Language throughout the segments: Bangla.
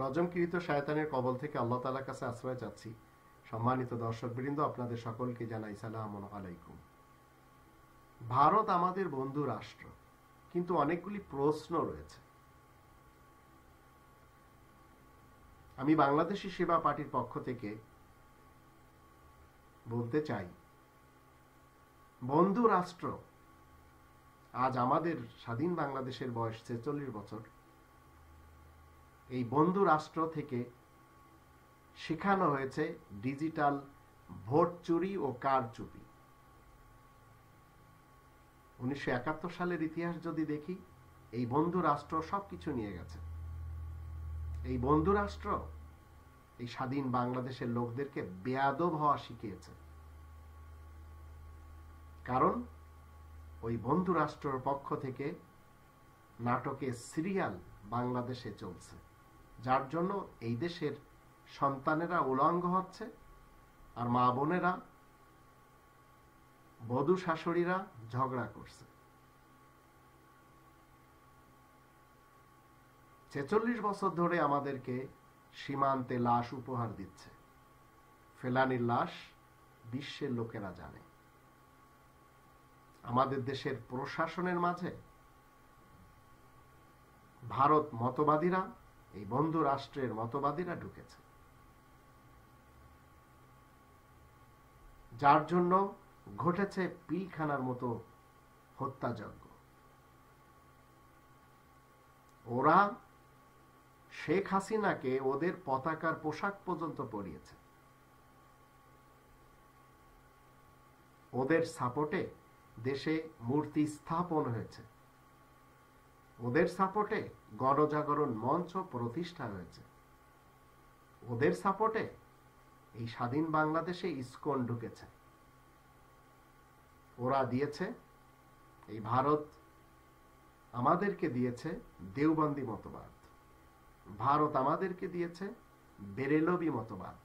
রজমকৃত শয়তানের কবল থেকে আল্লাহ তাআলার কাছে আশ্রয় চাচ্ছি। সম্মানিত দর্শকবৃন্দ, আপনাদের সকলকে জানাই সালাম আলাইকুম। ভারত আমাদের বন্ধু রাষ্ট্র, কিন্তু অনেকগুলি প্রশ্ন রয়েছে। আমি বাংলাদেশি সেবা পার্টির পক্ষ থেকে বলতে চাই, বন্ধু রাষ্ট্র, আজ আমাদের স্বাধীন বাংলাদেশের বয়স ৪৬ বছর। এই বন্ধু রাষ্ট্র থেকে শেখানো হয়েছে ডিজিটাল ভোট চুরি ও কারচুপি। ১৯৭১ সালের ইতিহাস যদি দেখি, এই বন্ধু রাষ্ট্র সবকিছু নিয়ে গেছে। এই বন্ধু রাষ্ট্র এই স্বাধীন বাংলাদেশের লোকদেরকে বেয়াদব হওয়া শিখিয়েছে। কারণ ওই বন্ধু রাষ্ট্রের পক্ষ থেকে নাটকের সিরিয়াল বাংলাদেশে চলছে, যার জন্য এই দেশের সন্তানেরা উলঙ্গ হচ্ছে, আর মা বোনেরা, বধূ শাশুড়িরা ঝগড়া করছে। ৪৬ বছর ধরে আমাদেরকে সীমান্তে লাশ উপহার দিচ্ছে। ফেলানির লাশ বিশ্বের লোকেরা জানে। আমাদের দেশের প্রশাসনের মাঝে ভারত মতবাদীরা, এই বন্ধু রাষ্ট্রের মতবাদীরা ঢুকেছে, যার জন্য ঘটেছে পিলখানার মতো হত্যাযজ্ঞ। ওরা শেখ হাসিনাকে ওদের পতাকার পোশাক পর্যন্ত পরিয়েছে। ওদের সাপোর্টে দেশে মূর্তি স্থাপন হয়েছে। ওদের সাপোর্টে গণজাগরণ মঞ্চ প্রতিষ্ঠা হয়েছে। ওদের সাপোর্টে এই স্বাধীন বাংলাদেশে ইসকন ঢুকেছে। ওরা দিয়েছে, এই ভারত আমাদেরকে দিয়েছে দেওবন্দি মতবাদ। ভারত আমাদেরকে দিয়েছে বেরেলভি মতবাদ।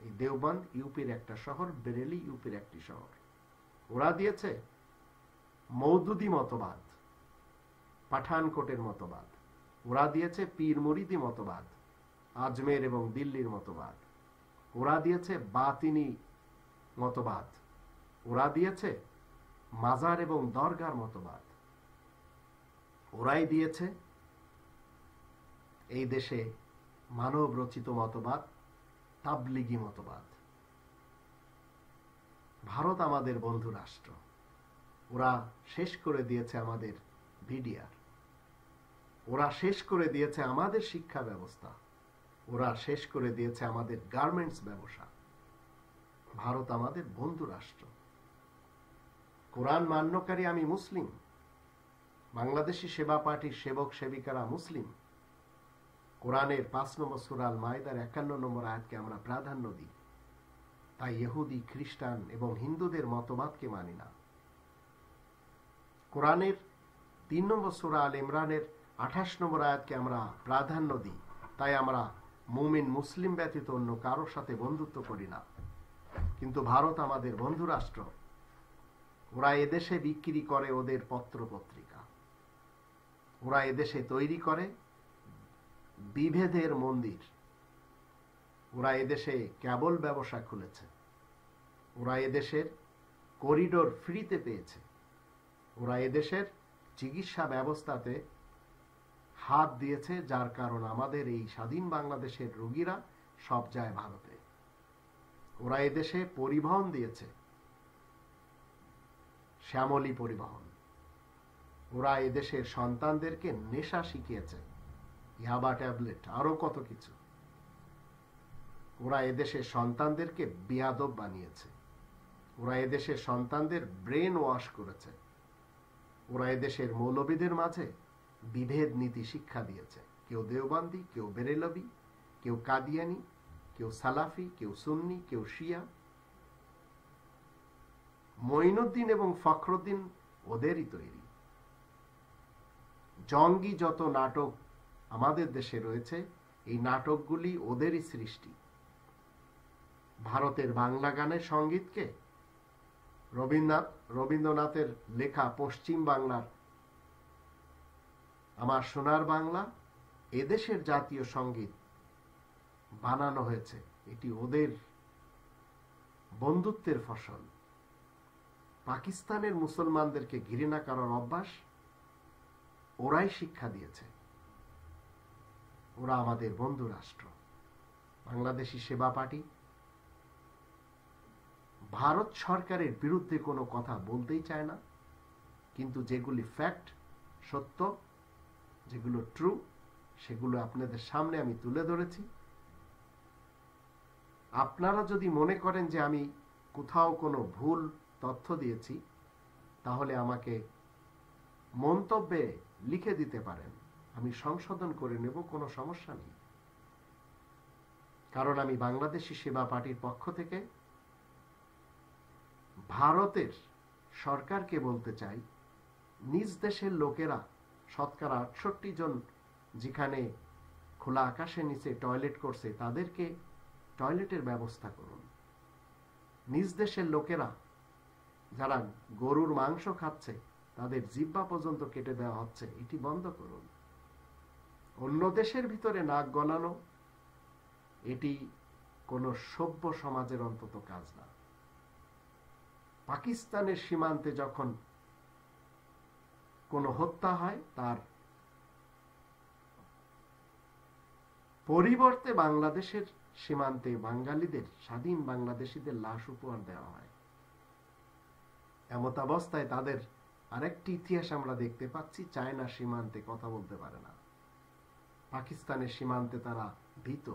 এই দেওবন্দ ইউপির একটা শহর, বেরেলি ইউপির একটি শহর। ওরা দিয়েছে মৌদুদি মতবাদ, পাঠানকোটের মতবাদ। ওরা দিয়েছে পীর মুরিদি মতবাদ, আজমের এবং দিল্লির মতবাদ। ওরা দিয়েছে বাতিনি মতবাদ। ওরা দিয়েছে মাজার এবং দরগার মতবাদ। ওরাই দিয়েছে এই দেশে মানব রচিত মতবাদ, তাবলিগি মতবাদ। ভারত আমাদের বন্ধু রাষ্ট্র। ওরা শেষ করে দিয়েছে আমাদের বিডিআর। ওরা শেষ করে দিয়েছে আমাদের শিক্ষা ব্যবস্থা। ওরা শেষ করে দিয়েছে আমাদের গার্মেন্টস ব্যবসা। ভারত আমাদের বন্ধু রাষ্ট্র। কোরআন মান্যকারী আমি মুসলিম। বাংলাদেশি সেবা পার্টির সেবক সেবিকারা মুসলিম। কোরআনের ৫ নম্বর সূরা আল মাইদার ৫১ নম্বর আয়াতকে আমরা প্রাধান্য দিই। তাই ইহুদি, খ্রিস্টান এবং হিন্দুদের মতবাদকে মানি না। কোরআনের ৩ নম্বর সূরা আল ইমরানের ২৮ নম্বর আয়াতকে আমরা প্রাধান্য দিই। তাই আমরা মুমিন মুসলিম ব্যতীত অন্য কারোর সাথে বন্ধুত্ব করি না। কিন্তু ভারত আমাদের বন্ধু রাষ্ট্র। ওরা এদেশে বিক্রি করে ওদের পত্র পত্রিকা। ওরা এদেশে তৈরি করে বিভেদের মন্দির। ওরা এদেশে কেবল ব্যবসা খুলেছে। ওরা এদেশের করিডোর ফ্রিতে পেয়েছে। ওরা এদেশের চিকিৎসা ব্যবস্থাতে হাত দিয়েছে, যার কারণ আমাদের এই স্বাধীন বাংলাদেশের রোগীরা সব যায় ভারতে। ওরা এদেশে পরিবহন দিয়েছে, শ্যামলী পরিবহন। ওরা এদেশের সন্তানদেরকে নেশা শিখিয়েছে, ইয়াবা ট্যাবলেট, আরো কত কিছু। ওরা এদেশের সন্তানদেরকে বেয়াদব বানিয়েছে। ওরা এদেশের সন্তানদের ব্রেন ওয়াশ করেছে। ওরা এদেশের মৌলবীদের মাঝে বিভেদ নীতি শিক্ষা দিয়েছে। কেউ দেওবন্দি, কেউ বেরেলভি, কেউ কাদিয়ানি, কেউ সালাফি, কেউ সুন্নি, কেউ শিয়া। মঈনুদ্দিন এবং ফখরুদ্দিন ওদেরই তৈরি। জঙ্গি যত নাটক আমাদের দেশে রয়েছে, এই নাটকগুলি ওদেরই সৃষ্টি। ভারতের বাংলা গানের সঙ্গীতকে রবীন্দ্রনাথের লেখা পশ্চিম বাংলার আমার সোনার বাংলা, এদেশের জাতীয় সঙ্গীত বানানো হয়েছে, এটি ওদের বন্ধুত্বের ফসল। পাকিস্তানের মুসলমানদেরকে ঘৃণা করার অভ্যাস ওরাই শিক্ষা দিয়েছে। ওরা আমাদের বন্ধু রাষ্ট্র। বাংলাদেশি সেবা পার্টি ভারত সরকারের বিরুদ্ধে কোনো কথা বলতেই চায় না, কিন্তু যেগুলি ফ্যাক্ট, সত্য, যেগুলো ট্রু, সেগুলো আপনাদের সামনে আমি তুলে ধরেছি। আপনারা যদি মনে করেন যে আমি কোথাও কোনো ভুল তথ্য দিয়েছি, তাহলে আমাকে মন্তব্যে লিখে দিতে পারেন, আমি সংশোধন করে নেব, কোনো সমস্যা নেই। কারণ আমি বাংলাদেশি সেবা পার্টির পক্ষ থেকে ভারতের সরকারকে বলতে চাই, নিজ দেশের লোকেরা শতকরা 68 জন যেখানে খোলা আকাশের নিচে টয়লেট করছে, তাদেরকে টয়লেটের ব্যবস্থা করুন। নিজ দেশের লোকেরা যারা গরুর মাংস খাচ্ছে, তাদের জিহ্বা পর্যন্ত কেটে দেওয়া হচ্ছে, এটি বন্ধ করুন। অন্য দেশের ভিতরে নাক গলানো এটি কোনো সভ্য সমাজের অন্তত কাজ না। পাকিস্তানের সীমান্তে যখন কোনো হত্যা হয়, তার পরিবর্তে বাংলাদেশের সীমান্তে বাঙালিদের, স্বাধীন বাংলাদেশিদের লাশ উপহার দেওয়া হয়। এমত অবস্থায় তাদের আরেকটি ইতিহাস আমরা দেখতে পাচ্ছি, চায়না সীমান্তে কথা বলতে পারে না, পাকিস্তানের সীমান্তে তারা ভীত।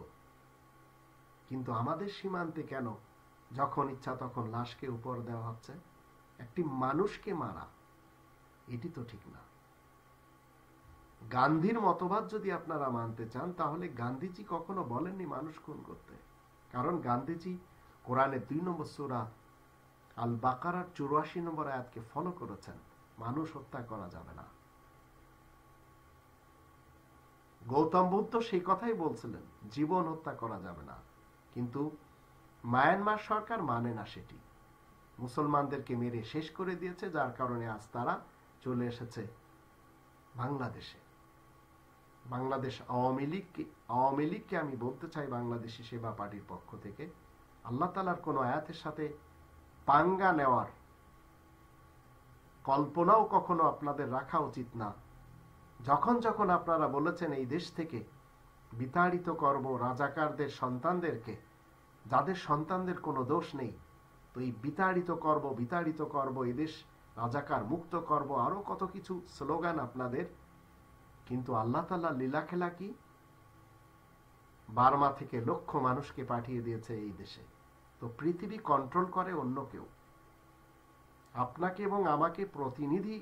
কিন্তু আমাদের সীমান্তে কেন যখন ইচ্ছা তখন লাশকে উপহার দেওয়া হচ্ছে? একটি মানুষকে মারা, এটি তো ঠিক না। গান্ধীর মতবাদ যদি আপনারা মানতে চান, তাহলে গান্ধীজি কখনো বলেননি মানুষ খুন করতে। কারণ গান্ধীজি কোরআনের 2 নম্বর সূরা আল বাকারার 84 নম্বর আয়াতকে ফলো করেছেন, মানুষ হত্যা করা যাবে না। গৌতম বুদ্ধ সেই কথাই বলছিলেন, জীবন হত্যা করা যাবে না। কিন্তু মায়ানমার সরকার মানে না সেটি, মুসলমানদেরকে মেরে শেষ করে দিয়েছে, যার কারণে আজ তারা চলে এসেছে বাংলাদেশে। বাংলাদেশ আওয়ামী লীগকে আমি বলতে চাই, বাংলাদেশি সেবা পার্টির পক্ষ থেকে, আল্লাহ তাআলার কোন আয়াতের সাথে পাঙ্গা নেওয়ার কল্পনাও কখনো আপনাদের রাখা উচিত না। যখন যখন আপনারা বলেছেন এই দেশ থেকে বিতাড়িত করব রাজাকারদের সন্তানদেরকে, যাদের সন্তানদের কোনো দোষ নেই, তো এই বিতাড়িত করব, এই দেশ রাজাকার মুক্ত করব, আরো কত কিছু স্লোগান আপনাদের। কিন্তু আল্লাহ তাআলা লীলা খেলা কি? বার্মা থেকে লক্ষ মানুষকে পাঠিয়ে দিয়েছে এই দেশে। তো পৃথিবী কন্ট্রোল করে অন্য কেউ। আপনাকে এবং আমাকে প্রতিনিধি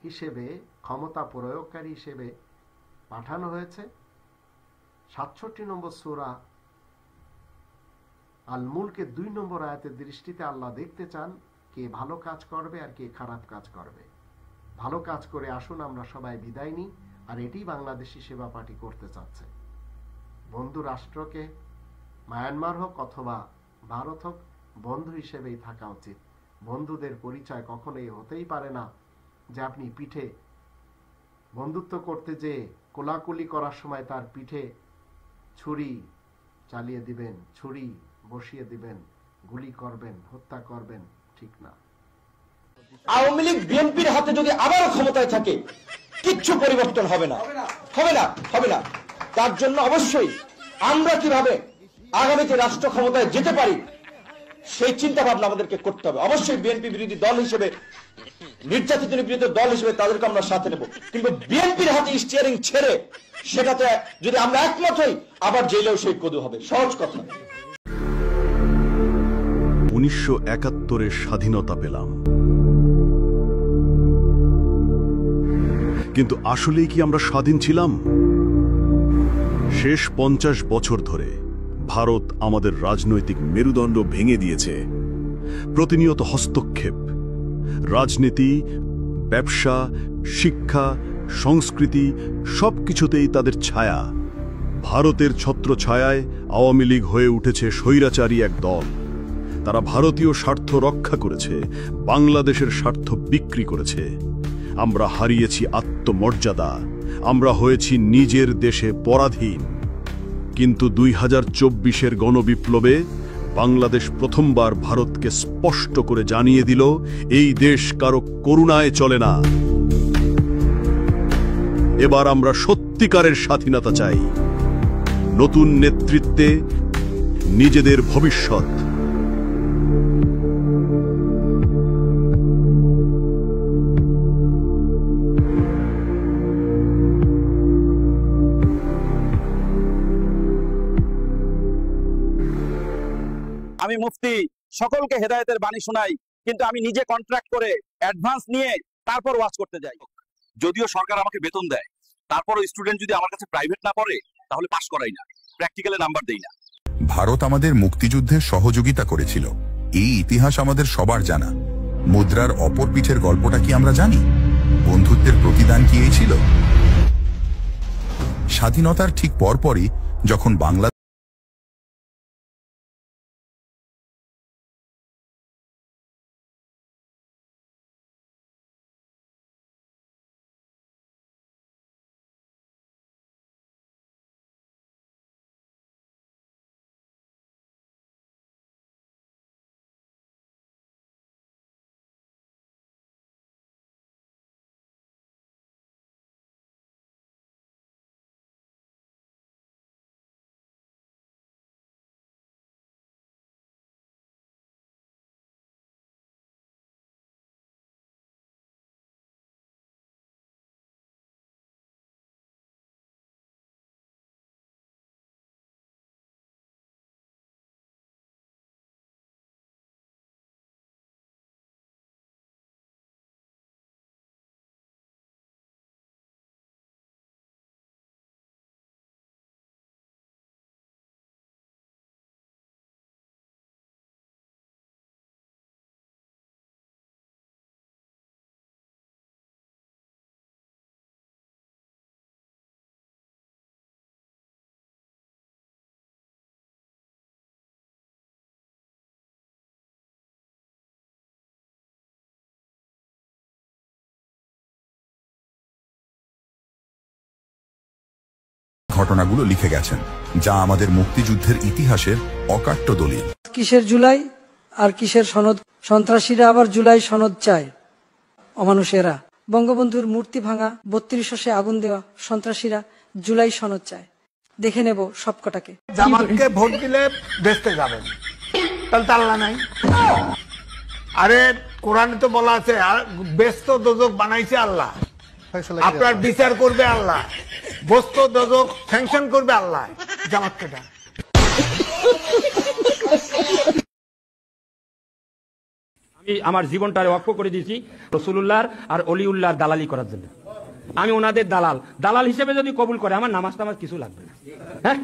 হিসেবে, ক্ষমতা প্রয়োগকারী হিসেবে পাঠানো হয়েছে। 67 নম্বর সূরা আল মুলকের 2 নম্বর আয়াতের দৃষ্টিতে আল্লাহ দেখতে চান কে ভালো কাজ করবে আর কে খারাপ কাজ করবে। ভালো কাজ করে আসুন, আমরা সবাই বিদায় নিই। আর এটি বাংলাদেশি সেবা পার্টি করতে চাচ্ছে। বন্ধু রাষ্ট্রকে, মায়ানমার হোক অথবা ভারত হোক, বন্ধু হিসেবেই থাকা উচিত। বন্ধুদের পরিচয় কখনোই হতেই পারে না যে আপনি পিঠে বন্ধুত্ব করতে যে কোলাকুলি করার সময় তার পিঠে ছুরি চালিয়ে দিবেন, ছুরি বসিয়ে দিবেন, গুলি করবেন, হত্যা করবেন, ঠিক না। আওয়ামী লীগ বিএনপির হাতে যদি আবারও ক্ষমতায় থাকে, কিচ্ছু পরিবর্তন হবে না, হবে না, হবে না। তার জন্য অবশ্যই আমরা কিভাবে আগামীতে রাষ্ট্র ক্ষমতায় যেতে পারি সেই চিন্তা ভাবনা আমাদেরকে করতে হবে। অবশ্যই বিএনপি বিরোধী দল হিসেবে, নির্যাতিত বিরোধী দল হিসেবে তাদেরকে আমরা সাথে নেব, কিন্তু বিএনপির হাতে স্টিয়ারিং ছেড়ে সেটাতে যদি আমরা একমত হই, আবার জেলেও সেই কদু হবে। সহজ কথা। 1971-এর স্বাধীনতা পেলাম, কিন্তু আসলেই কি আমরা স্বাধীন ছিলাম? শেষ 50 বছর ধরে ভারত আমাদের রাজনৈতিক মেরুদণ্ড ভেঙে দিয়েছে। প্রতিনিয়ত হস্তক্ষেপ, রাজনীতি, ব্যবসা, শিক্ষা, সংস্কৃতি সবকিছুতেই তাদের ছায়া। ভারতের ছত্রছায়ায় আওয়ামী লীগ হয়ে উঠেছে স্বৈরাচারী এক দল। তারা ভারতীয় স্বার্থ রক্ষা করেছে, বাংলাদেশের স্বার্থ বিক্রি করেছে। আমরা হারিয়েছি আত্মমর্যাদা, আমরা হয়েছি নিজের দেশে পরাধীন। কিন্তু 2024-এর গণবিপ্লবে বাংলাদেশ প্রথমবার ভারতকে স্পষ্ট করে জানিয়ে দিল, এই দেশ কারো করুণায় চলে না। এবার আমরা সত্যিকারের স্বাধীনতা চাই, নতুন নেতৃত্বে নিজেদের ভবিষ্যৎ। আমি মুফতি সকলকে হেদায়েতের বাণী শোনাই, কিন্তু আমি নিজে কন্ট্রাক্ট করে অ্যাডভান্স নিয়ে তারপর ওয়াজ করতে যাই। যদিও সরকার আমাকে বেতন দেয়, তারপরও স্টুডেন্ট যদি আমার কাছে প্রাইভেট না পড়ে তাহলে পাস করাই না, প্র্যাকটিক্যালে নাম্বার দেই না। ভারত আমাদের মুক্তিযুদ্ধে সহযোগিতা করেছিল, এই ইতিহাস আমাদের সবার জানা। মুদ্রার অপর পিঠের গল্পটা কি আমরা জানি? বন্ধুত্বের প্রতিদান কি এই ছিল? স্বাধীনতার ঠিক পরপরই যখন বাংলা ঘটনাগুলো লিখে গেছেন, যা আমাদের মুক্তিযুদ্ধের ইতিহাসের অকাট্য দলিল। কিসের জুলাই আর কিসের সনদ? সন্ত্রাসীরা আবার জুলাই সনদ চায়, অমানুষেরা। বঙ্গবন্ধুর মূর্তি ভাঙা, 3200 আগুন দেওয়া সন্ত্রাসীরা জুলাই সনদ চায়। দেখে নেব সবকটাকে। জামাতকে ভোট দিলে বেচতে যাবেন, তাহলে তো আল্লাহ নাই। আরে কোরআনে তো বলা আছে বেস্ত দোজক বানাইছে আল্লাহ, আপনার বিচার করবে আল্লাহ, বস্ত দোজক স্যাংশন করবে আল্লাহ। জামাতকে ডাক। আমি আমার জীবনটারে ওয়াকফ করে দিয়েছি রাসূলুল্লাহর আর অলিউল্লাহর দালালি করার জন্য। আমি ওনাদের দালাল হিসেবে যদি কবুল করে আমার নামাজ টামাজ কিছু লাগবে না। হ্যাঁ,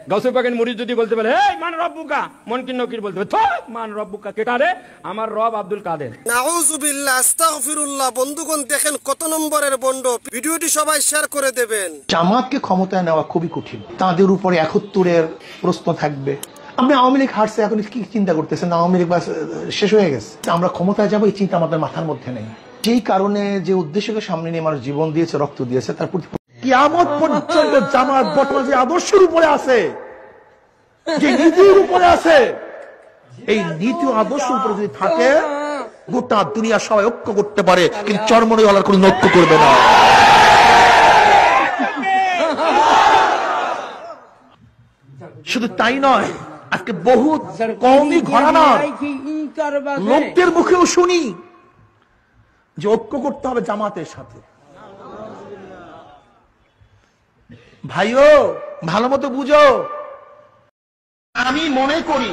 গাউসে পাকের মুরিদ যদি বলতে পারে এই মান রব্বুকা, মুনকির নকির বলতে পারে থ মান রব্বুকা কেটা রে? আমার রব আব্দুল কাদের। নাউযুবিল্লাহ, আস্তাগফিরুল্লাহ। বন্ধুগণ দেখেন কত নম্বরের বন্ড। ভিডিওটি সবাই শেয়ার করে দেবেন। জামাতকে ক্ষমতায় নেওয়া খুবই কঠিন, তাদের উপরে 71-এর প্রশ্ন থাকবে। আপনি আওয়ামী লীগ হারছে, এখন কি চিন্তা করতেছেন? আওয়ামী লীগ শেষ হয়ে গেছে, আমরা ক্ষমতায় যাবো এই চিন্তা আমাদের মাথার মধ্যে নেই। যেই কারণে যে উদ্দেশ্যকে সামনে নিয়ে মানুষ জীবন দিয়েছে, রক্ত দিয়েছে, তার প্রতি কিয়ামত পর্যন্ত জামাত বর্তমান যে আদর্শের উপরে আছে, যে নীতির উপরে আছে, এই নীতি আদর্শ উপরে যদি থাকে গোটা দুনিয়া সবাই ঐক্য করতে পারে, কিন্তু চরমনাইওয়ালার কোনো ঐক্য করবে না। শুধু তাই নয়, আজকে বহু কওমি ঘরানা লোকদের মুখেও শুনি যে ঐক্য করতে হবে জামাতের সাথে। ভাইও ভালো মতো বুঝো, আমি মনে করি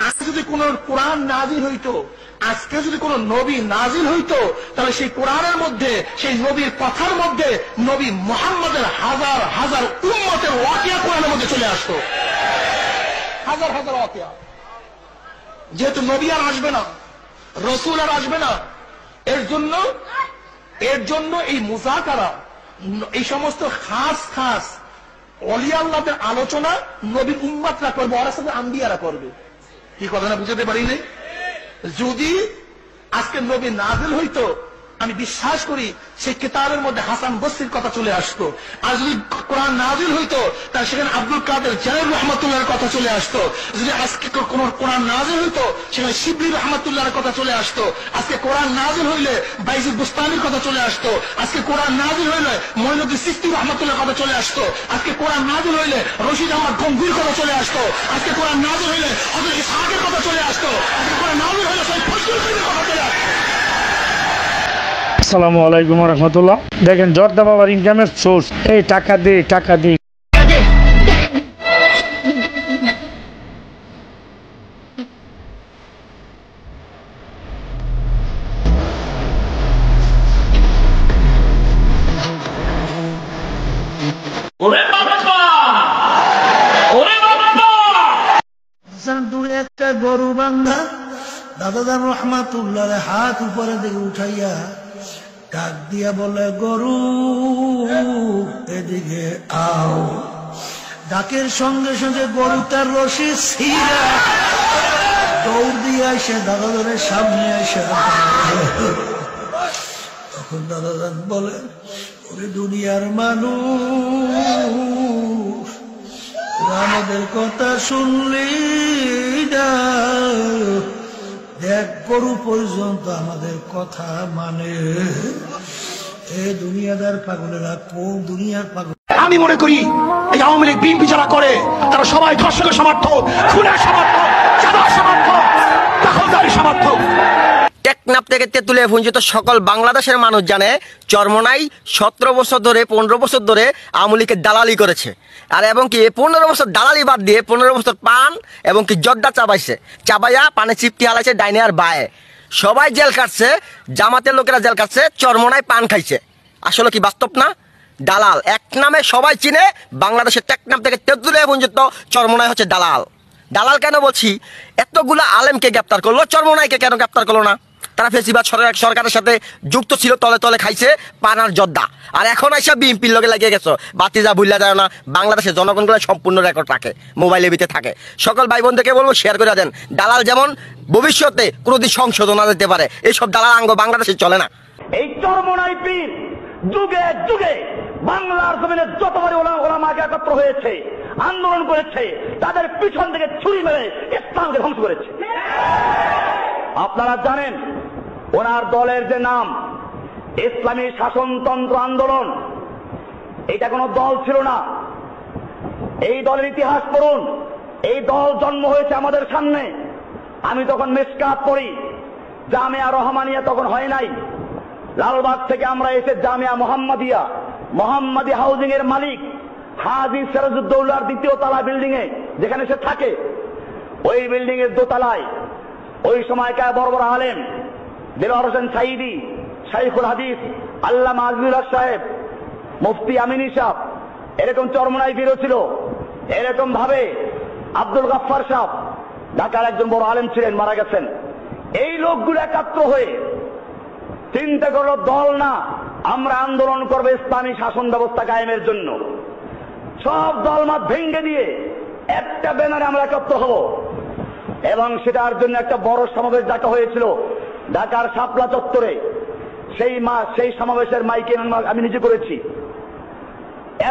আজকে যদি কোন কোরআন নাজিল হইতো, আজকে যদি কোন নবী নাজিল হইতো, তাহলে সেই কোরআনের মধ্যে, সেই নবীর কথার মধ্যে নবী মুহাম্মদের হাজার হাজার উম্মতের ওয়াকিয়া কোরআনের মধ্যে চলে আসতো, হাজার হাজার ওয়াকিয়া। যেহেতু নবী আর আসবে না, রসুল আর আসবে না, এর জন্য এই মুযাকারা, এই সমস্ত খাস খাস ওলিয়া আল্লাহদের আলোচনা নবীর উম্মতরা করবে, ওরা সাথে আম্বিয়ারা করবে। কি কথাটা বুঝাতে পারি নাই? যদি আজকে নবী নাজিল হইতো, আমি বিশ্বাস করি সেই কিতাবের মধ্যে হাসান বসরির কথা চলে আসতো। আর যদি কোরআন নাজিল হইতো তাহলে সেখানে আব্দুল কাদের জালাল রহমাতুল্লাহর কথা চলে আসতো। যদি আজকে কোন কোরআন নাজিল হইতো সেখানে শিবলি রহমাতুল্লাহর কথা চলে আসতো। আজকে কোরআন নাজিল হইলে বাইজিদ বুস্তানির কথা চলে আসতো। আজকে কোরআন নাজিল হইলে মঈনুদ্দিন সিস্তি রহমাতুল্লাহর কথা চলে আসতো। আজকে কোরআন নাজিল হইলে রশিদ আহমদ গঙ্গুর কথা চলে আসতো। আজকে কোরআন নাজিল হইলে হযরত ইসহাকের কথা চলে আসতো। আজকে কোরআন নাজিল হইলে সৈয়দ ফজলুল করিমের কথা চলে আসতো। আসসালামু আলাইকুম রহমতুল্লাহ। দেখেন জর্দা বাবার ইনকামের সোর্স এই টাকা দিয়ে দূরে একটা গরু বান্ধা দাদাদার রহমাতুল্লাহ হাত উপরে দিকে উঠাইয়া ডাক দিয়া বলে, গরু এদিকে আও। ডাকের সঙ্গে সঙ্গে গরু তার রশি ছিঁড়া দৌড় দিয়ে আসে দাদাদারের সামনে আসে। তখন দাদাদার বলে, ওরে দুনিয়ার মানুষ, আমাদের কথা শুনলি না, দেখ গরু পর্যন্ত আমাদের কথা মানে। এ দুনিয়াদার পাগলেরা কোন দুনিয়ার পাগল? আমি মনে করি এই আওয়ামী লীগ বিএনপি যারা করে তারা সবাই ধর্ষকের সমর্থক, খুনের সমর্থক, চাঁদার সমর্থক, দখলদারি সমর্থক। টেকনাফ থেকে তেঁতুলিয়া পর্যন্ত সকল বাংলাদেশের মানুষ জানে চরমোনাই 17 বছর ধরে 15 বছর ধরে আওয়ামী লীগের দালালি করেছে। আর এবং কি 15 বছর দালালি বাদ দিয়ে 15 বছর পান এবং কি জর্দা চাবাইয়া পানে চিপটি হালাইছে ডাইনে আর বায়ে। সবাই জেল কাটছে, জামাতের লোকেরা জেল কাটছে, চরমোনাই পান খাইছে। আসলে কি বাস্তব না? দালাল এক নামে সবাই চিনে। বাংলাদেশের টেকনাফ থেকে তেঁতুলিয়া পর্যন্ত চরমোনাই হচ্ছে দালাল। দালাল কেন বলছি? এতগুলো আলেমকে গ্রেপ্তার করলো, চরমোনাইকে কেন গ্রেপ্তার করলো না? তারা ফেসিবাদ সরকারের সাথে যুক্ত ছিল, তলে তলে খাইছে পানার জর্দা। আর এখন আইসা বিএনপির লগে লাগিয়ে গেছো। বাতিজা ভুল্লা যায় না, বাংলাদেশের জনগণগুলো সম্পূর্ণ রেকর্ড রাখে, মোবাইলের ভিতরে থাকে। সকল ভাই বোনদেরকে বলবো শেয়ার করে দেন। দালাল যেমন ভবিষ্যতে কোনোদিন সংশোধন যেতে পারে, এইসব দালাল আঙ্গ বাংলাদেশে চলে না। এই চরমোনাই পীর যুগে যুগে বাংলার জমিনে যতবারই ওলামাকে একত্র হয়েছে, আন্দোলন করেছে, তাদের পিছন থেকে ছুরি মেরে ইসলামকে ধ্বংস করেছে। আপনারা জানেন ওনার দলের যে নাম ইসলামী শাসনতন্ত্র আন্দোলন, এটা কোনো দল ছিল না। এই দলের ইতিহাস পড়ুন। এই দল জন্ম হয়েছে আমাদের সামনে। আমি তখন মিশকাত পড়ি, জামিয়া রহমানিয়া তখন হয় নাই। লালবাগ থেকে আমরা এসে জামিয়া মোহাম্মদী হাউজিং এর মালিক হাজী সিরাজউদ্দৌলার 2য় তলা বিল্ডিং এ যেখানে সে থাকে, ওই বিল্ডিং এর 2 তলায় ওই সময়কার বড় বড় আলেম দেলোয়ার হোসেন সাইদি, শাইখুল হাদিস আল্লামা আজিজুল হক সাহেব, মুফতি আমিনী সাহেব, এরকম চরমোনাই পীরও ছিল। এরকম ভাবে আব্দুল গাফফার সাহেব ঢাকার একজন বড় আলেম ছিলেন, মারা গেছেন। এই লোকগুলো একাত্র হয়ে চিন্তা করলো দল না, আমরা আন্দোলন করবো ইসলামী শাসন ব্যবস্থা কায়েমের জন্য। সব দলমত ভেঙ্গে দিয়ে একটা ব্যানারে আমরা একত্র হব এবং সেটার জন্য একটা বড় সমাবেশ ডাকা হয়েছিল ঢাকার শাপলা চত্বরে। সেই সমাবেশের মাইকে আমি নিজে করেছি।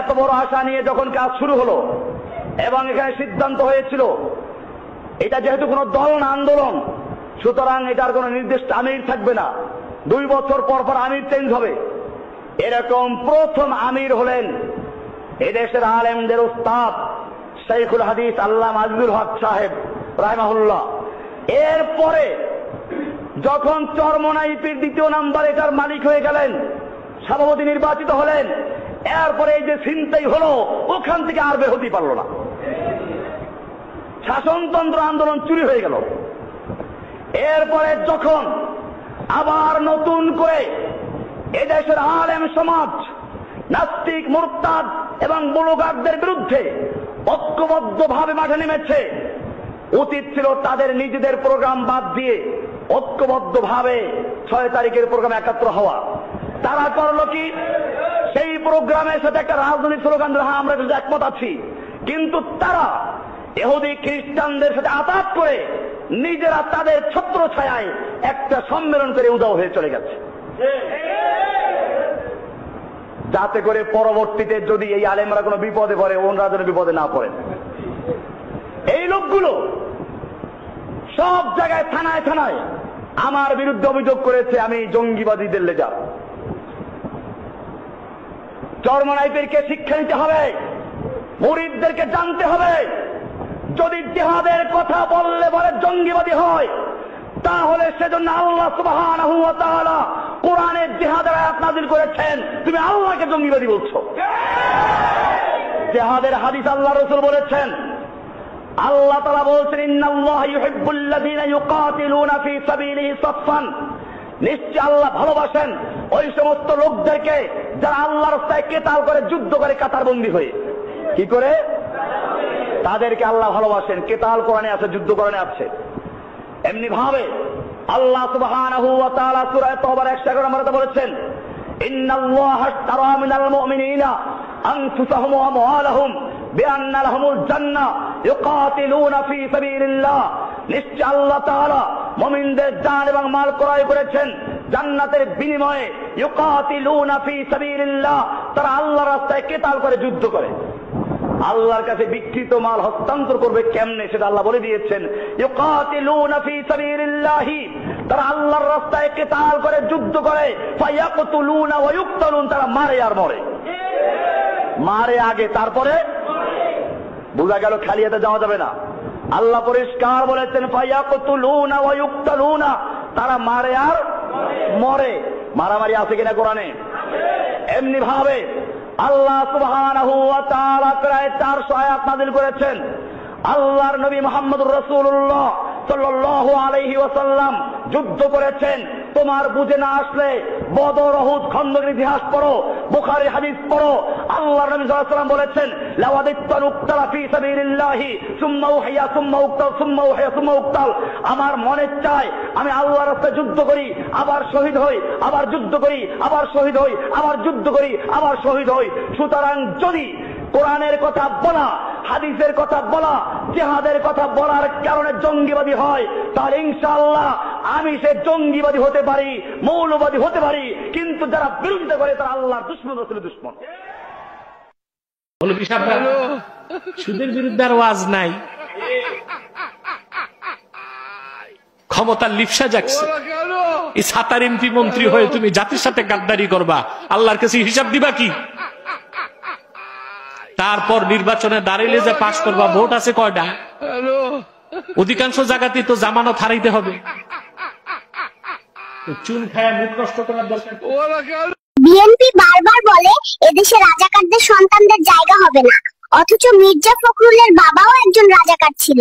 এত বড় আশা নিয়ে যখন কাজ শুরু হলো এবং এখানে সিদ্ধান্ত হয়েছিল এটা যেহেতু কোনো দল না, আন্দোলন, সুতরাং এটার কোনো নির্দিষ্ট আমির থাকবে না, 2 বছর পর পর আমির চেঞ্জ হবে। এরকম প্রথম আমির হলেন এদেশের আলেমদের উস্তাদ শাইখুল হাদিস আল্লামা আজিজুল হক সাহেব রাহিমাহুল্লাহ। এরপরে যখন চরমোনাই পীর 2য় নাম্বার এটার মালিক হয়ে গেলেন, সভাপতি নির্বাচিত হলেন, এরপরে এই যে ছিনতাই হলো ওখান থেকে আর বের হতে পারলো না। শাসনতন্ত্র আন্দোলন চুরি হয়ে গেল। এরপরে যখন আবার নতুন করে এদেশের আলেম সমাজ নাস্তিক, মুরতাদ এবং ব্লগারদের বিরুদ্ধে ঐক্যবদ্ধভাবে মাঠে নেমেছে, উচিত ছিল তাদের নিজেদের প্রোগ্রাম বাদ দিয়ে ঐক্যবদ্ধভাবে 6 তারিখের প্রোগ্রামে একাত্র হওয়া। তারা করলো কি? সেই প্রোগ্রামের সাথে একটা রাজনৈতিক স্লোগান দিল, হ্যাঁ আমরা একমত আছি, কিন্তু তারা ইহুদি খ্রিস্টানদের সাথে আতাত করে নিজেরা তাদের ছত্র ছায়ায় একটা সম্মেলন করে উধাও হয়ে চলে গেছে। যাতে করে পরবর্তীতে যদি এই আলেমরা কোনো বিপদে পড়ে ওনরা যেন বিপদে না পড়েন। এই লোকগুলো সব জায়গায় থানায় থানায় আমার বিরুদ্ধে অভিযোগ করেছে আমি জঙ্গিবাদীদের লেজা। চরমনাইদেরকে শিক্ষা নিতে হবে, মুরিদদেরকে জানতে হবে, যদি জিহাদের কথা বললে বলে জঙ্গিবাদী হয়, তাহলে সেজন্য আল্লাহ সুবহানাহু ওয়া তাআলা কোরআনের জিহাদের আয়াত নাযিল করেছেন, তুমি আল্লাহকে জঙ্গিবাদী বলছো। জিহাদের হাদিস আল্লাহ রাসূল বলেছেন, আল্লাহ তাআলা বলছেন ইন্নাল্লাহা ইউহিব্বুল্লাযীনা ইউকাতিলুনা ফী সাবিলিহি সাফফান, নিশ্চয় আল্লাহ ভালোবাসেন ওই সমস্ত লোকদেরকে যারা আল্লাহর রাস্তায় কেতাল করে, যুদ্ধ করে, কাতারবন্দী হয়ে। কি করে? তাদেরকে আল্লাহ ভালোবাসেন। কেতাল কোরআনে আছে, যুদ্ধ কোরআনে আছে। এমনি ভাবে আল্লাহ সুবহানাহু ওয়া তাআলা সূরা তাওবার 111 নম্বরে বলেছেন ইন্নাল্লাহা আশতারা মিনাল মুমিনিনা আনফুসাহুম ওয়া আমওয়ালাহুম বিআন্না লাহুমুল জান্নাহ ইউকাতিলুনা ফী সাবিলিল্লাহ, নিশ্চয় আল্লাহ তাআলা মুমিনদের জান এবং মাল ক্রয় করেছেন জান্নাতের বিনিময়ে। ইউকাতিলুনা ফী সাবিলিল্লাহ, তারা আল্লাহর রাস্তায় কেতাল করে, যুদ্ধ করে। আল্লাহর কাছে বিকৃত মাল হস্তান্তর করবে কেমনে সেটা আল্লাহ বলে দিয়েছেন। ইউকাতিলুনা ফী সাবিলিল্লাহি, তারা আল্লাহর রাস্তায় কিতাল করে, যুদ্ধ করে। ফায়াকতুলুনা ওয়া ইউকতালুন, তারা মারে আর মরে। মারে আগে, তারপরে বোঝা গেল খালি হাতে যাওয়া যাবে না। আল্লাহ পরিষ্কার বলেছেন ফায়াকতুলুনা ওয়া ইউকতালুনা, তারা মারে আর মরে। মারামারি আছে কিনা কোরআনে? এমনি ভাবে আল্লাহ সুবহানাহু ওয়া তাআলা প্রায় 400 আয়াত নাযিল করেছেন। আল্লাহর নবী মুহাম্মদুর রাসূলুল্লাহ সাল্লাল্লাহু আলাইহি ওয়াসাল্লাম যুদ্ধ করেছেন। তোমার বুঝে না আসলে বদর, উহুদ, খন্দকের ইতিহাস পড়ো, বুখারীর হাদিস পড়ো। আল্লাহর নবী সাল্লাল্লাহু আলাইহি ওয়াসাল্লাম বলেছেন লাওয়াদিত্তু উক্তালা ফী সাবিলিল্লাহি সুম্মা উহিয়া সুম্মা উক্তাল সুম্মা উহিয়া সুম্মা উক্তাল, আমার মনে চায় আমি আল্লাহর রাস্তায় যুদ্ধ করি, আবার শহীদ হই, আবার যুদ্ধ করি, আবার শহীদ হই, আবার যুদ্ধ করি, আবার শহীদ হই। সুতরাং যদি কোরআনের কথা বলা, হাদিসের কথা বলা, জিহাদের কথা বলার কারণে জঙ্গিবাদী হয়, তাহলে ইনশাআল্লাহ আমি সে জঙ্গিবাদী হতে পারি, মৌলবাদী হতে পারি, কিন্তু যারা বিরোধিতা করে তারা আল্লাহর দুশমন, রাসূলের দুশমন। সুদের বিরুদ্ধে আর ওয়াজ নাই, ক্ষমতার লিপসা জাগছে। এই 7 এমপি মন্ত্রী হয়ে তুমি জাতির সাথে গাদ্দারি করবা, আল্লাহর কাছে হিসাব দিবা কি? তারপর নির্বাচনে দাঁড়াইলে যে পাশ করবা, ভোট আছে কয়টা? অধিকাংশ জায়গাতেই তো জামানত হারাইতে হবে। চুন খায় মুখ নষ্ট করার দরকার। বিএনপি বারবার বলে এদেশে রাজাকারদের সন্তানদের জায়গা হবে না, অথচ মির্জা ফখরুলের বাবাও একজন রাজাকার ছিল।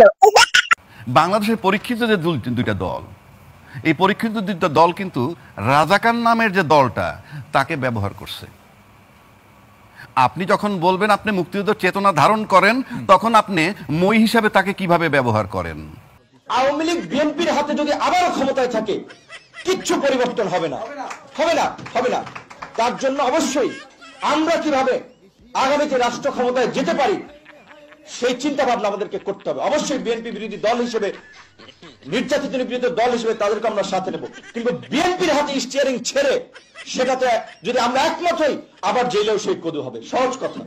বাংলাদেশের পরীক্ষিত যে দুইটা দল, এই পরীক্ষিত দুইটা দল কিন্তু রাজাকার নামের যে দলটা তাকে ব্যবহার করছে। আপনি যখন বলবেন আপনি মুক্তিযুদ্ধ চেতনা ধারণ করেন, তখন আপনি মই হিসাবে তাকে কিভাবে ব্যবহার করেন? আওয়ামী লীগ বিএনপির হাতে যদি আবারও ক্ষমতায় থাকে, কিচ্ছু পরিবর্তন হবে না, হবে না, হবে না। তার জন্য অবশ্যই আমরা কিভাবে আগামীতে রাষ্ট্র ক্ষমতায় যেতে পারি সেই চিন্তা ভাবনা আমাদেরকে করতে হবে। অবশ্যই বিএনপি বিরোধী দল হিসেবে, নির্যাতিত বিরোধী দল হিসেবে তাদেরকে আমরা সাথে নেব, কিন্তু বিএনপির হাতে স্টিয়ারিং ছেড়ে সেটাতে যদি আমরা একমত হই, আবার জেলেও সেই কদু হবে। সহজ কথা।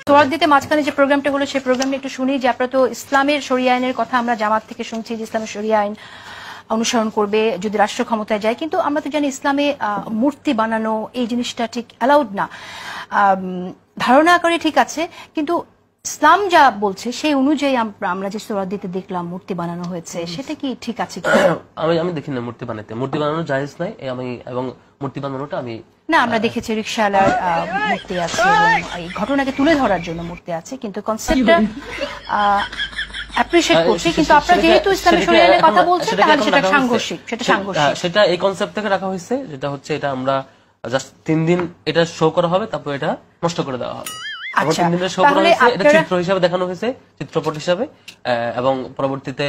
সোহরাওয়ার্দীতে মাঝখানে যে প্রোগ্রামটা হলো সেই প্রোগ্রামে একটু শুনি যে আপনারা তো ইসলামের শরিয়া আইনের কথা আমরা জামাত থেকে শুনছি যে ইসলামের শরিয়া আইন অনুসরণ করবে যদি রাষ্ট্র ক্ষমতায় যায়, কিন্তু আমরা তো জানি ইসলামে মূর্তি বানানো এই জিনিসটা ঠিক অ্যালাউড না। ধারণা করে ঠিক আছে, কিন্তু ইসলাম যা বলছে সেই অনুযায়ী আমরা যে সোহরাওয়ার্দীতে দেখলাম মূর্তি বানানো হয়েছে, সেটা কি ঠিক আছে? আমি দেখি না মূর্তি বানাতে, মূর্তি বানানো জায়েজ নাই। আমি এবং মূর্তি বানানোটা আমি না, আমরা দেখেছি রিকশাওয়ালার মূর্তি আছে এবং এই ঘটনাকে তুলে ধরার জন্য মূর্তি আছে, কিন্তু কনসেপ্টটা অ্যাপ্রিশিয়েট করছি। কিন্তু আপনারা যেহেতু ইসলামের শরিয়া আইনের কথা বলছেন, তাহলে সেটা সাংঘর্ষিক। সেটা এই কনসেপ্ট থেকে রাখা হয়েছে, যেটা হচ্ছে এটা আমরা জাস্ট 3 দিন এটা শো করা হবে, তারপর এটা নষ্ট করে দেওয়া হবে। আচ্ছা, 3 দিনের শো করা হয়েছে, এটা চিত্র হিসাবে দেখানো হয়েছে, চিত্রপট হিসাবে, এবং পরবর্তীতে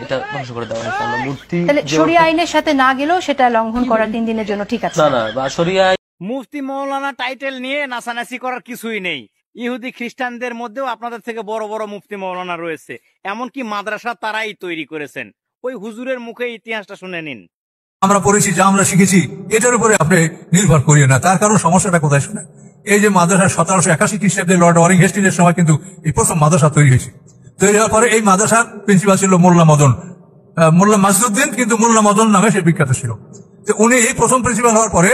এটা ধ্বংস করে দেওয়া হয়েছে। আমরা মূর্তি শরিয়া আইনের সাথে না গেলেও সেটা লঙ্ঘন করা 3 দিনের জন্য ঠিক আছে? না না, বা শরিয়া মুফতি মৌলানা টাইটেল নিয়ে নাচানাচি করার কিছুই নেই। ইহুদি খ্রিস্টানদের মধ্যেও আপনাদের থেকে বড় বড় মুফতি মৌলানা রয়েছে, এমনকি মাদ্রাসা তারাই তৈরি করেছেন। ওই হুজুরের মুখে ইতিহাসটা শুনে নিন। আমরা পড়েছি, যা আমরা শিখেছি, এটার উপরে আপনি নির্ভর করিয়ে না। তার কারণ সমস্যাটা কোথায় শুনে, এই যে মাদ্রাসা 1781 খ্রিস্টাব্দে লর্ড ওয়ারিং হেস্টিংস এর সময় কিন্তু এই প্রথম মাদ্রাসা তৈরি হয়েছে। তৈরি হওয়ার পরে এই মাদ্রাসার প্রিন্সিপাল ছিল মোল্লা মদন, মোল্লা মাসুদ্দিন, কিন্তু মোল্লা মদন নামে সে বিখ্যাত ছিল। তো উনি প্রথম প্রিন্সিপাল হওয়ার পরে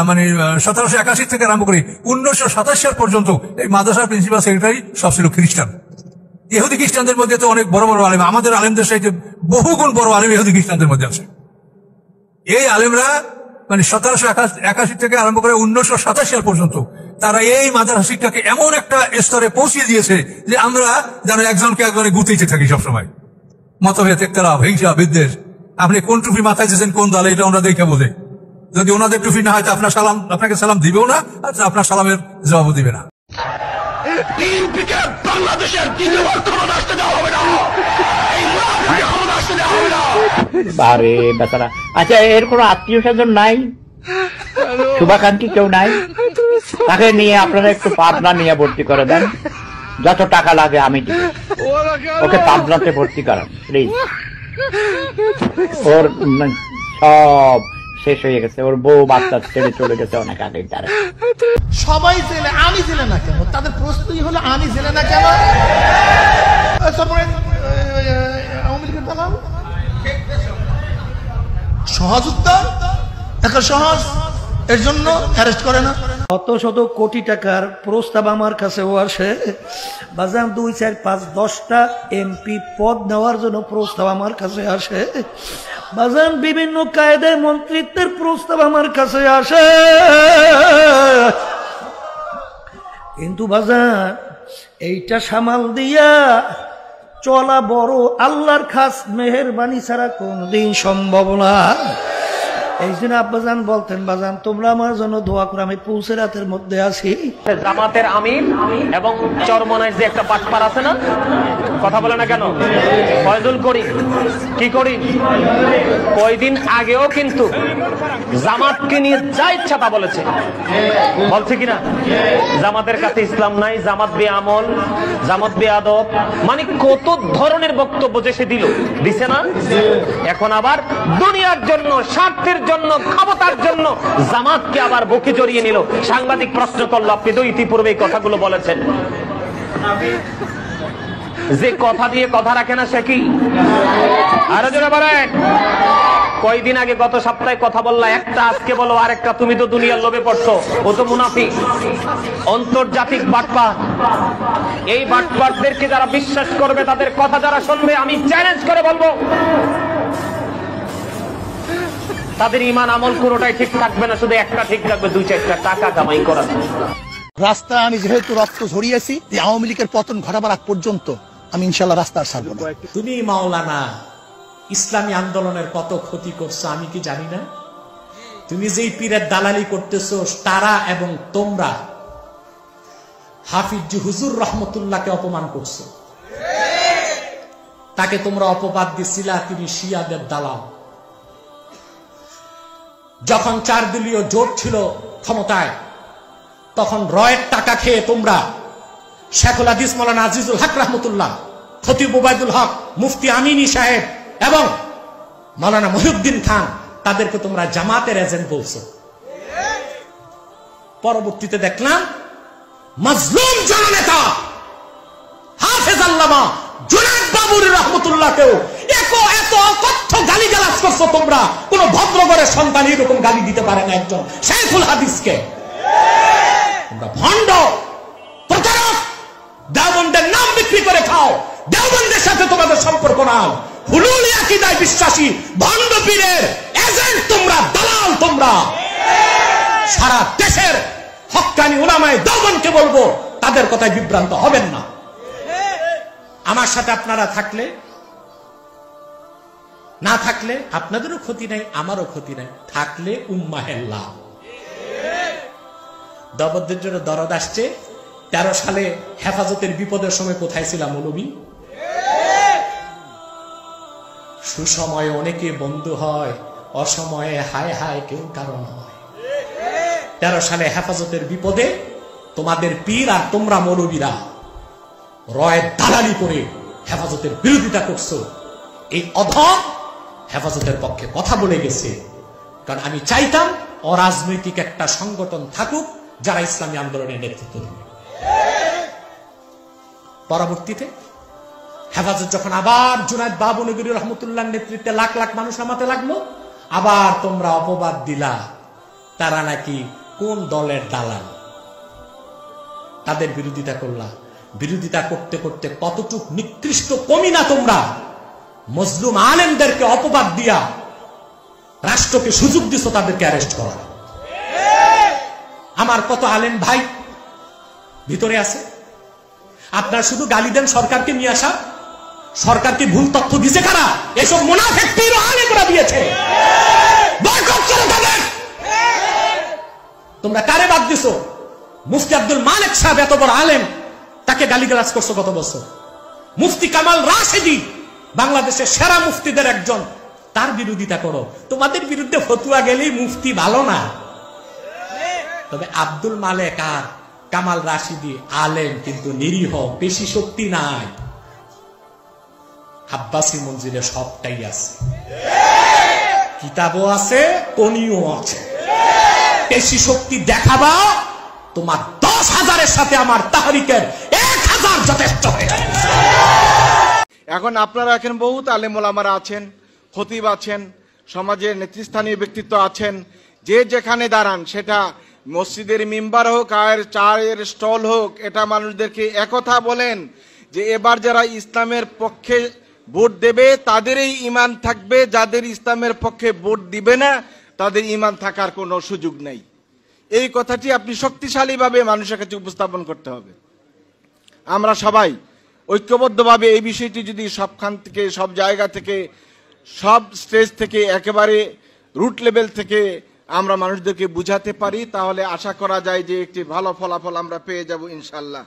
মানে 1781 থেকে আরম্ভ করে 1927 সাল পর্যন্ত এই মাদ্রাসার প্রিন্সিপাল সেক্রেটারি সব ছিল খ্রিস্টান। ইহুদি খ্রিস্টানদের মধ্যে তো অনেক বড় বড় আলেম, আমাদের আলেমদের সাথে বহুগুণ বড় আলেম ইহুদি খ্রিস্টানদের মধ্যে আছে। এই আলেমরা মানে 1781 থেকে আরম্ভ করে 1927 সাল পর্যন্ত তারা এই মাদ্রাসা শিক্ষাকে এমন একটা স্তরে পৌঁছিয়ে দিয়েছে যে আমরা যেন একজনকে একজনে গুতিতে থাকি সবসময়। মতভেদ, একতলাফ, হিংসা, বিদ্বেষ। আপনি কোন টুপি মাথায় দিয়েছেন, কোন দলে, এটা ওনারা দেখে বোঝে। যদি ওনাদের টুপি না হয় তো আপনাকে সালাম দিবেও না, আর আপনার সালামের জবাবও দিবে না। বাংলাদেশের দ্বিতীয়বার ক্ষমতা আসতে দেওয়া হবে না, ক্ষমতা আসতে দেওয়া হবে না। আরে বেচারা, আচ্ছা এর কোনো আত্মীয় স্বজন নাই, শুভাকাঙ্ক্ষী কেউ নাই? তাকে নিয়ে আপনারা একটু পাবনা নিয়ে ভর্তি করে দেন, যত টাকা লাগে আমি দিব, ওকে পাবনাতে ভর্তি করান প্লিজ। ওর সব শেষ হয়ে গেছে, ওর বউ বাচ্চা ছেড়ে চলে গেছে অনেক আগে। তারা সবাই জেলে, আমি জেলে না কেন? তাদের প্রশ্নই হলো আমি জেলে না কেন? আওয়ামী লীগের দালাল। সহজ উত্তর, একটা সহজ, এর জন্য অ্যারেস্ট করে না। শত শত কোটি টাকার প্রস্তাব আমার কাছেও আসে, বাজার 2, 4, 5, 10টা এমপি পদ নেওয়ার জন্য প্রস্তাব আমার কাছে আসে, বাজার বিভিন্ন কায়দায় মন্ত্রিত্বের প্রস্তাব আমার কাছে আসে। কিন্তু বাজার এইটা সামাল দিয়া চলা বড় আল্লাহর খাস মেহেরবানি ছাড়া কোনদিন সম্ভব না। এই জন্য আব্বাজান বলতেন, বাজান তোমরা আমার জন্য দোয়া করে, আমি পৌঁছে রাতের মধ্যে আছি। জামাতের আমির এবং চরমনায় যে একটা বাটপার আছে না, কথা বলে না কেন, ফয়জুল করিম, কি করি, কয়দিন আগেও কিন্তু জামাতকে নিয়ে যা ইচ্ছা তা বলেছে, বলছে কিনা? জামাতের কাছে ইসলাম নাই, জামাত বেআমল, জামাত বেয়াদব, মানে কত ধরনের বক্তব্য যে সে দিছে না। এখন আবার দুনিয়ার জন্য, স্বার্থের জন্য, ক্ষমতার জন্য জামাতকে আবার বুকে জড়িয়ে নিল। সাংবাদিক প্রশ্ন করলো, আপনি তো ইতিপূর্বে এই কথাগুলো বলেছেন। যে কথা দিয়ে কথা রাখে না সে কি? আরো জোরে বলেন। কয়দিন আগে, গত সপ্তাহে কথা বললা একটা, আজকে বলো আরেকটা। তুমি তো দুনিয়ার লোভে পড়ছো, ও তো মুনাফিক, আন্তর্জাতিক বাটপার। এই বাটপারদেরকে যারা বিশ্বাস করবে, তাদের কথা যারা শুনবে, আমি চ্যালেঞ্জ করে বলবো তাদের ঈমান আমল কোনোটাই ঠিক থাকবে না, শুধু একটা ঠিক থাকবে, 2-4টা টাকা কামাই করা। রাস্তায় আমি যেহেতু রক্ত ঝরিয়েছি, আওয়ামী লীগের পতন ঘটাবার আগ পর্যন্ত আমি ইনশাল্লাহ রাস্তা ছাড়বো না। তুমি মাওলানা ইসলামী আন্দোলনের কত ক্ষতি করছো আমি কি জানি না? তুমি যেই পীরের দালালি করতেছো, তারা এবং তোমরা হাফিজ হুজুর রহমতুল্লাহকে অপমান করছো। তাকে তোমরা অপবাদ দিছিলা তিনি শিয়াদের দালাল। যখন 4 দলীয় জোট ছিল ক্ষমতায়, তখন রয়ের টাকা খেয়ে তোমরা শেখুল হাদিস মাওলানা আজিজুল হক রহমতুল্লাহ, খতিব ওবায়দুল হক, মুফতি আমিনী সাহেব এবং মাওলানা মহিউদ্দিন খান, তাদেরকে তোমরা জামাতের এজেন্ট বলছো। পরবর্তীতে দেখলাম মাজলুম জননেতা হাফেজ আল্লামা জুনায়েদ বাবুরী রহমতুল্লাহকেও এত অকথ্য গালিগালাজ করছো তোমরা। কোন ভদ্র ঘরের সন্তান এরকম গালি দিতে পারে না একজন শেখুল হাদিসকে। তোমরা ভণ্ড, প্রতারক, দেওবন্দের নাম বিক্রি করে খাও, দেওবন্দের সাথে তোমাদের সম্পর্ক নাও, হুলুল আকীদায় বিশ্বাসী ভণ্ড পীরের এজেন্ট তোমরা, দালাল তোমরা। সারা দেশের হক্কানি উলামায়ে দেওবন্দকে বলবো, তাদের কথায় বিভ্রান্ত হবেন না। আমার সাথে আপনারা থাকলে, না থাকলে আপনাদেরও ক্ষতি নাই, আমারও ক্ষতি নাই। থাকলে উম্মাহের লাভ। দেওবন্দের জন্য দরদ আসছে। 13 সালে হেফাজতের বিপদের সময় কোথায় ছিলাম মৌলবী? সুসময়ে অনেকে বন্ধু হয়, অসময়ে হায় হায় কেউ কারণ হয়। 13 সালে হেফাজতের বিপদে তোমাদের পীর আর তোমরা মৌলবীরা রয়ের দালালি করে হেফাজতের বিরোধিতা করছো। এই অধম হেফাজতের পক্ষে কথা বলে গেছে, কারণ আমি চাইতাম অরাজনৈতিক একটা সংগঠন থাকুক যারা ইসলামী আন্দোলনের নেতৃত্ব দেবে। পরবর্তীতে হেফাজত যখন আবার জুনায়েদ বাবুনগরী রহমতুল্লাহ নেতৃত্বে লাখ লাখ মানুষ নামাতে লাগলো, আবার তোমরা অপবাদ দিলা তারা নাকি কোন দলের দালাল, তাদের বিরোধিতা করলা। বিরোধিতা করতে করতে কতটুক নিকৃষ্ট কমিনা তোমরা মজলুম আলেমদেরকে অপবাদ দিয়া রাষ্ট্রকে সুযোগ দিছো তাদেরকে অ্যারেস্ট করার। আমার কত আলেম ভাই ভিতরে আছে, আপনার শুধু গালি দেন সরকারকে নিয়ে আসা। সরকারকে ভুল তথ্য দিছে কারা? এসব মুনাফিক পীর ও আলেমরা দিয়েছে। বয়কট করো তাদের। তোমরা কারে বাদ দিছো? মুফতি আব্দুল মালিক সাহেব এত বড় আলেম, তাকে গালিগালাজ করছো গত বছর। মুফতি কামাল রাশেদি বাংলাদেশের সেরা মুফতিদের একজন, তার বিরোধিতা করো। তোমাদের বিরুদ্ধে ফতুয়া গেলেই মুফতি ভালো না। তবে আব্দুল মালেক আর কামাল রাশিদি আলেম, কিন্তু নিরীহ, বেশি শক্তি নাই। আব্বাসী মঞ্জিলে সবটাই আছে, কিতাবও আছে, কনিও আছে। বেশি শক্তি দেখাবা, তোমার 10,000-এর সাথে আমার তাহরিকের 1,000 যথেষ্ট হয়ে যাবে। এখন আপনারা এখানে বহুত আলেম ওলামারা আছেন, খতিব আছেন, সমাজের নেতৃস্থানীয় ব্যক্তিত্ব আছেন। যে যেখানে দাঁড়ান, সেটা মসজিদের মিম্বার হোক আর চায়ের স্টল হোক, এটা মানুষদেরকে একথা বলেন যে এবার যারা ইসলামের পক্ষে ভোট দেবে তাদেরই ঈমান থাকবে, যাদের ইসলামের পক্ষে ভোট দিবে না তাদের ঈমান থাকার কোনো সুযোগ নেই। এই কথাটি আপনি শক্তিশালীভাবে মানুষের কাছে উপস্থাপন করতে হবে। আমরা সবাই ঐক্যবদ্ধভাবে এই বিষয়টি যদি সবখান থেকে, সব জায়গা থেকে, সব স্টেজ থেকে, একেবারে রুট লেভেল থেকে আমরা মানুষদেরকে বুঝাতে পারি, তাহলে আশা করা যায় যে একটি ভালো ফলাফল আমরা পেয়ে যাব ইনশাল্লাহ।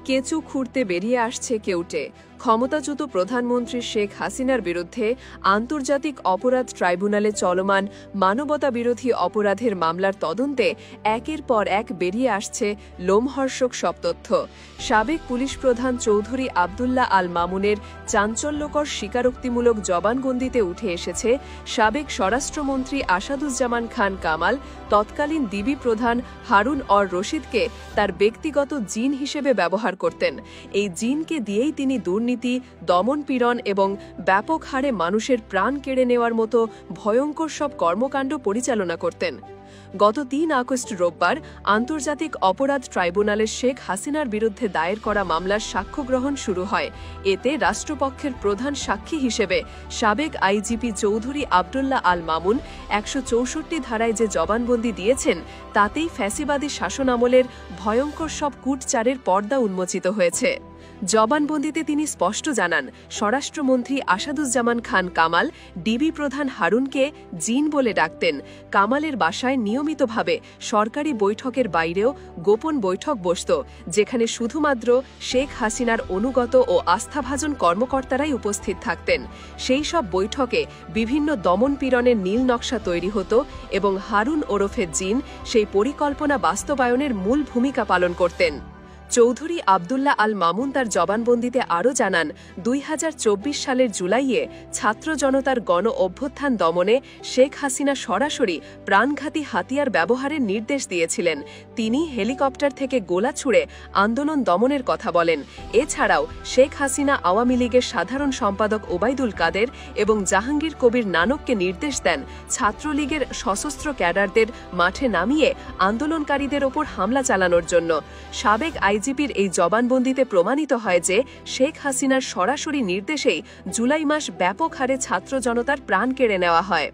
কেঁচু খুঁড়তে বেরিয়ে আসছে কেউটে। ক্ষমতাচ্যুত প্রধানমন্ত্রী শেখ হাসিনার বিরুদ্ধে আন্তর্জাতিক অপরাধ ট্রাইব্যুনালে চলমান মানবতা বিরোধী অপরাধের মামলার তদন্তে একের পর এক বেরিয়ে আসছে লোমহর্ষক সব তথ্য। সাবেক পুলিশ প্রধান চৌধুরী আবদুল্লাহ আল মামুনের চাঞ্চল্যকর স্বীকারোক্তিমূলক জবানবন্দিতে উঠে এসেছে সাবেক স্বরাষ্ট্রমন্ত্রী আসাদুজ্জামান খান কামাল তৎকালীন ডিবি প্রধান হারুন অর রশিদকে তার ব্যক্তিগত জিন হিসেবে ব্যবহার করতেন। এই জিনকে দিয়েই তিনি দুর্নীতি, দমনপীড়ন এবং ব্যাপক হারে মানুষের প্রাণ কেড়ে নেওয়ার মতো ভয়ঙ্কর সব কর্মকাণ্ড পরিচালনা করতেন। গত 3 আগস্ট রোববার আন্তর্জাতিক অপরাধ ট্রাইব্যুনালে শেখ হাসিনার বিরুদ্ধে দায়ের করা মামলার সাক্ষ্য গ্রহণ শুরু হয়। এতে রাষ্ট্রপক্ষের প্রধান সাক্ষী হিসেবে সাবেক আইজিপি চৌধুরী আবদুল্লাহ আল মামুন 164 ধারায় যে জবানবন্দি দিয়েছেন, তাতেই ফ্যাসিবাদী শাসনামলের ভয়ঙ্কর সব কূটচারের পর্দা উন্মোচিত হয়েছে। জবানবন্দিতে তিনি স্পষ্ট জানান, স্বরাষ্ট্রমন্ত্রী আসাদুজ্জামান খান কামাল ডিবি প্রধান হারুনকে জিন বলে ডাকতেন। কামালের বাসায় নিয়মিতভাবে সরকারি বৈঠকের বাইরেও গোপন বৈঠক বসত, যেখানে শুধুমাত্র শেখ হাসিনার অনুগত ও আস্থাভাজন কর্মকর্তারাই উপস্থিত থাকতেন। সেই সব বৈঠকে বিভিন্ন দমনপীড়নের নীল নকশা তৈরি হতো এবং হারুন ওরফে জিন সেই পরিকল্পনা বাস্তবায়নের মূল ভূমিকা পালন করতেন। চৌধুরী আবদুল্লাহ আল মামুন তার জবানবন্দিতে আরও জানান, 2024 সালের জুলাইয়ে ছাত্র জনতার গণ অভ্যুত্থান দমনে শেখ হাসিনা সরাসরি প্রাণঘাতী হাতিয়ার ব্যবহারের নির্দেশ দিয়েছিলেন। তিনি হেলিকপ্টার থেকে গোলা ছুড়ে আন্দোলন দমনের কথা বলেন। এছাড়াও শেখ হাসিনা আওয়ামী লীগের সাধারণ সম্পাদক ওবায়দুল কাদের এবং জাহাঙ্গীর কবির নানককে নির্দেশ দেন ছাত্রলীগের সশস্ত্র ক্যাডারদের মাঠে নামিয়ে আন্দোলনকারীদের ওপর হামলা চালানোর জন্য। সাবেক আইজিপির এই জবানবন্দিতে প্রমাণিত হয় যে শেখ হাসিনার সরাসরি নির্দেশেই জুলাই মাস ব্যাপক হারে ছাত্র জনতার প্রাণ কেড়ে নেওয়া হয়।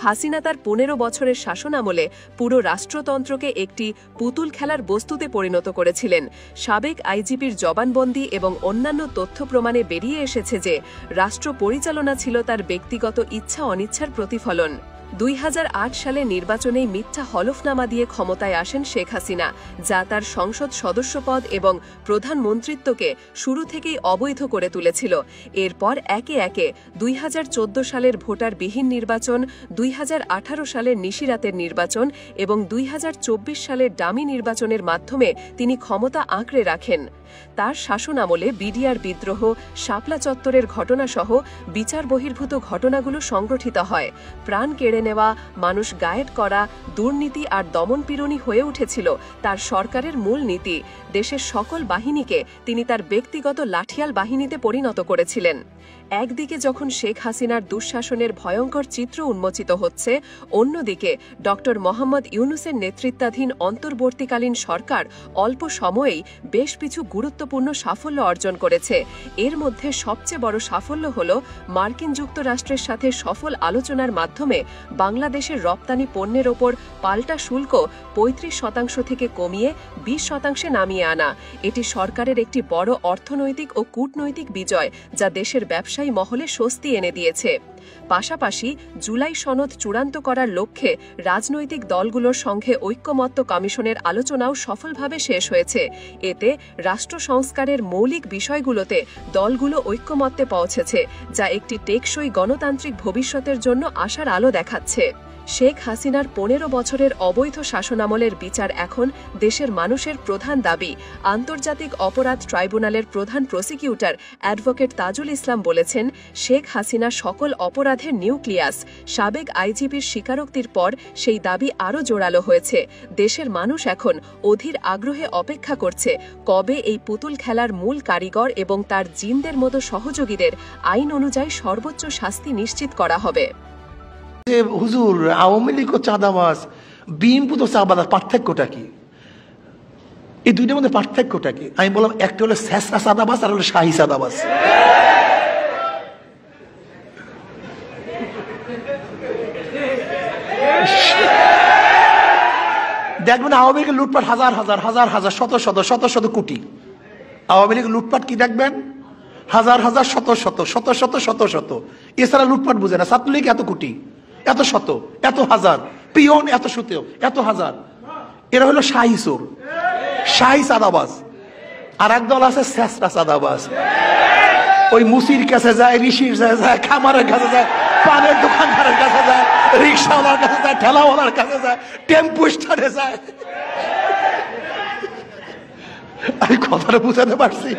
হাসিনা তার 15 বছরের শাসনামলে পুরো রাষ্ট্রতন্ত্রকে একটি পুতুল খেলার বস্তুতে পরিণত করেছিলেন। সাবেক আইজিপির জবানবন্দি এবং অন্যান্য তথ্য প্রমাণে বেরিয়ে এসেছে যে রাষ্ট্র পরিচালনা ছিল তার ব্যক্তিগত ইচ্ছা অনিচ্ছার প্রতিফলন। 2008 সালে নির্বাচনেই মিথ্যা হলফনামা দিয়ে ক্ষমতায় আসেন শেখ হাসিনা, যা তার সংসদ সদস্যপদ এবং প্রধানমন্ত্রিত্বকে শুরু থেকেই অবৈধ করে তুলেছিল। এরপর একে একে 2014 সালের ভোটারবিহীন নির্বাচন, 2018 সালের নিশিরাতের নির্বাচন এবং 2024 সালের ডামি নির্বাচনের মাধ্যমে তিনি ক্ষমতা আঁকড়ে রাখেন। তার শাসনামলে বিডিআর বিদ্রোহ, শাপলা চত্বরের ঘটনাসহ বিচার বহির্ভূত ঘটনাগুলো সংগঠিত হয়। প্রাণ কেড়ে নেওয়া, মানুষ গায়েব করা, দুর্নীতি আর দমনপীড়নই হয়ে উঠেছিল তার সরকারের মূল নীতি। দেশের সকল বাহিনীকে তিনি তার ব্যক্তিগত লাঠিয়াল বাহিনীতে পরিণত করেছিলেন। একদিকে যখন শেখ হাসিনার দুঃশাসনের ভয়ঙ্কর চিত্র উন্মোচিত হচ্ছে, অন্যদিকে ড. মোহাম্মদ ইউনূসের নেতৃত্বাধীন অন্তর্বর্তীকালীন সরকার অল্প সময়েই বেশ কিছু গুরুত্বপূর্ণ সাফল্য অর্জন করেছে। এর মধ্যে সবচেয়ে বড় সাফল্য হল মার্কিন যুক্তরাষ্ট্রের সাথে সফল আলোচনার মাধ্যমে বাংলাদেশের রপ্তানি পণ্যের ওপর পাল্টা শুল্ক 35% থেকে কমিয়ে 20% নামিয়ে আনা। এটি সরকারের একটি বড় অর্থনৈতিক ও কূটনৈতিক বিজয়, যা দেশের ব্যবসায়ী মহলে স্বস্তি এনে দিয়েছে। পাশাপাশি জুলাই সনদ চূড়ান্ত করার লক্ষ্যে রাজনৈতিক দলগুলোর সঙ্গে ঐক্যমত্য কমিশনের আলোচনাও সফলভাবে শেষ হয়েছে। এতে রাষ্ট্র সংস্কারের মৌলিক বিষয়গুলোতে দলগুলো ঐক্যমত্যে পৌঁছেছে, যা একটি টেকসই গণতান্ত্রিক ভবিষ্যতের জন্য আশার আলো দেখাচ্ছে। শেখ হাসিনার 15 বছরের অবৈধ শাসনামলের বিচার এখন দেশের মানুষের প্রধান দাবি। আন্তর্জাতিক অপরাধ ট্রাইব্যুনালের প্রধান প্রসিকিউটর অ্যাডভোকেট তাজুল ইসলাম বলেছেন, শেখ হাসিনা সকল অপরাধের নিউক্লিয়াস। সাবেক আইজিপির স্বীকারোক্তির পর সেই দাবি আরও জোরালো হয়েছে। দেশের মানুষ এখন অধীর আগ্রহে অপেক্ষা করছে কবে এই পুতুল খেলার মূল কারিগর এবং তার জিনদের মতো সহযোগীদের আইন অনুযায়ী সর্বোচ্চ শাস্তি নিশ্চিত করা হবে। হুজুর, আওয়ামী লীগ ও চাঁদাবাজ, বিএনপি তো চাঁদাবাজ, পার্থক্যটা কি? এই দুইটার মধ্যে পার্থক্যটা কি? আমি বললাম একটা হলো শেষরা চাঁদাবাজ আর হলো শাহী চাঁদাবাজ। দেখবেন আওয়ামী লীগের লুটপাট হাজার হাজার হাজার হাজার শত শত শত শত কোটি। আওয়ামী লীগের লুটপাট কি দেখবেন? হাজার হাজার শত শত শত শত শত শত। এছাড়া লুটপাট বুঝে না। ছাত্রলীগ এত কোটি, এত শত, এত হাজার, পিয়ন এত শত, এত হাজার। এরা হলো শাহী চোর, শাহী চাঁদাবাজ। আর একদল আছে শেষরা চাঁদাবাজ। ওই মুসির কাছে যায়, ঋষির কাছে যায়, খামারের কাছে যায়, পানের দোকানদারের কাছে যায়, রিক্সাওয়ালার কাছে যায়, ঠেলাওয়ালার কাছে যায়, টেম্পু স্ট্যান্ডে যায়। আমি কথাটা বুঝাতে পারছি?